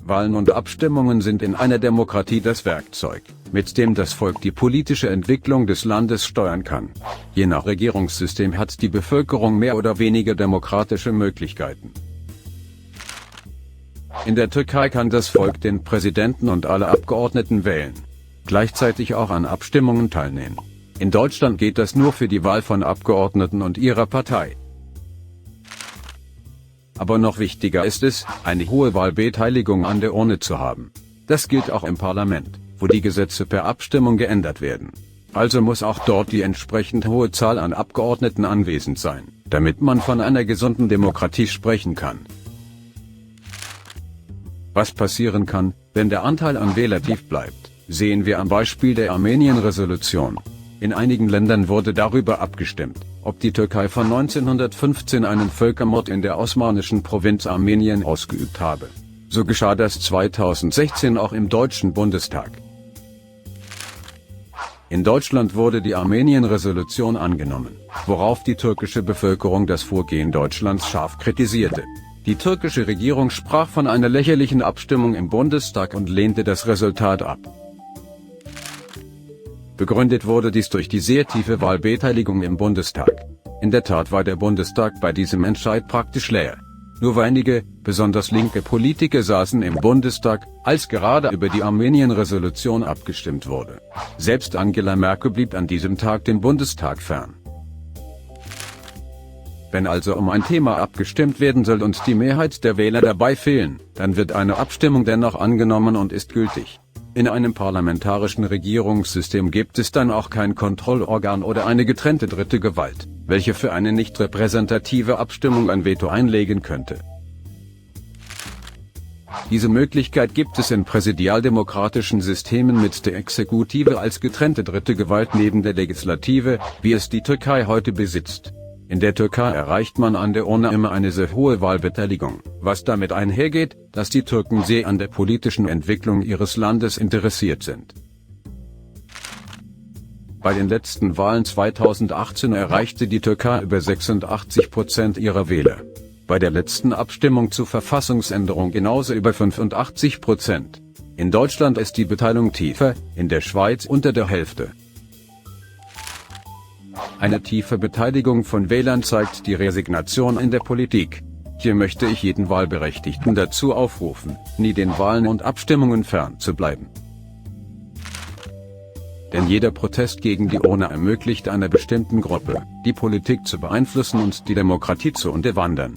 Wahlen und Abstimmungen sind in einer Demokratie das Werkzeug, mit dem das Volk die politische Entwicklung des Landes steuern kann. Je nach Regierungssystem hat die Bevölkerung mehr oder weniger demokratische Möglichkeiten. In der Türkei kann das Volk den Präsidenten und alle Abgeordneten wählen, gleichzeitig auch an Abstimmungen teilnehmen. In Deutschland geht das nur für die Wahl von Abgeordneten und ihrer Partei. Aber noch wichtiger ist es, eine hohe Wahlbeteiligung an der Urne zu haben. Das gilt auch im Parlament, wo die Gesetze per Abstimmung geändert werden. Also muss auch dort die entsprechend hohe Zahl an Abgeordneten anwesend sein, damit man von einer gesunden Demokratie sprechen kann. Was passieren kann, wenn der Anteil an Wählern tief bleibt, sehen wir am Beispiel der Armenien-Resolution. In einigen Ländern wurde darüber abgestimmt, ob die Türkei von 1915 einen Völkermord in der osmanischen Provinz Armenien ausgeübt habe. So geschah das 2016 auch im Deutschen Bundestag. In Deutschland wurde die Armenien-Resolution angenommen, worauf die türkische Bevölkerung das Vorgehen Deutschlands scharf kritisierte. Die türkische Regierung sprach von einer lächerlichen Abstimmung im Bundestag und lehnte das Resultat ab. Begründet wurde dies durch die sehr tiefe Wahlbeteiligung im Bundestag. In der Tat war der Bundestag bei diesem Entscheid praktisch leer. Nur wenige, besonders linke Politiker saßen im Bundestag, als gerade über die Armenien-Resolution abgestimmt wurde. Selbst Angela Merkel blieb an diesem Tag dem Bundestag fern. Wenn also um ein Thema abgestimmt werden soll und die Mehrheit der Wähler dabei fehlen, dann wird eine Abstimmung dennoch angenommen und ist gültig. In einem parlamentarischen Regierungssystem gibt es dann auch kein Kontrollorgan oder eine getrennte dritte Gewalt, welche für eine nicht repräsentative Abstimmung ein Veto einlegen könnte. Diese Möglichkeit gibt es in präsidialdemokratischen Systemen mit der Exekutive als getrennte dritte Gewalt neben der Legislative, wie es die Türkei heute besitzt. In der Türkei erreicht man an der Urne immer eine sehr hohe Wahlbeteiligung, was damit einhergeht, dass die Türken sehr an der politischen Entwicklung ihres Landes interessiert sind. Bei den letzten Wahlen 2018 erreichte die Türkei über 86% ihrer Wähler. Bei der letzten Abstimmung zur Verfassungsänderung genauso über 85%. In Deutschland ist die Beteiligung tiefer, in der Schweiz unter der Hälfte. Eine tiefe Beteiligung von Wählern zeigt die Resignation in der Politik. Hier möchte ich jeden Wahlberechtigten dazu aufrufen, nie den Wahlen und Abstimmungen fern zu bleiben. Denn jeder Protest gegen die Urne ermöglicht einer bestimmten Gruppe, die Politik zu beeinflussen und die Demokratie zu unterwandern.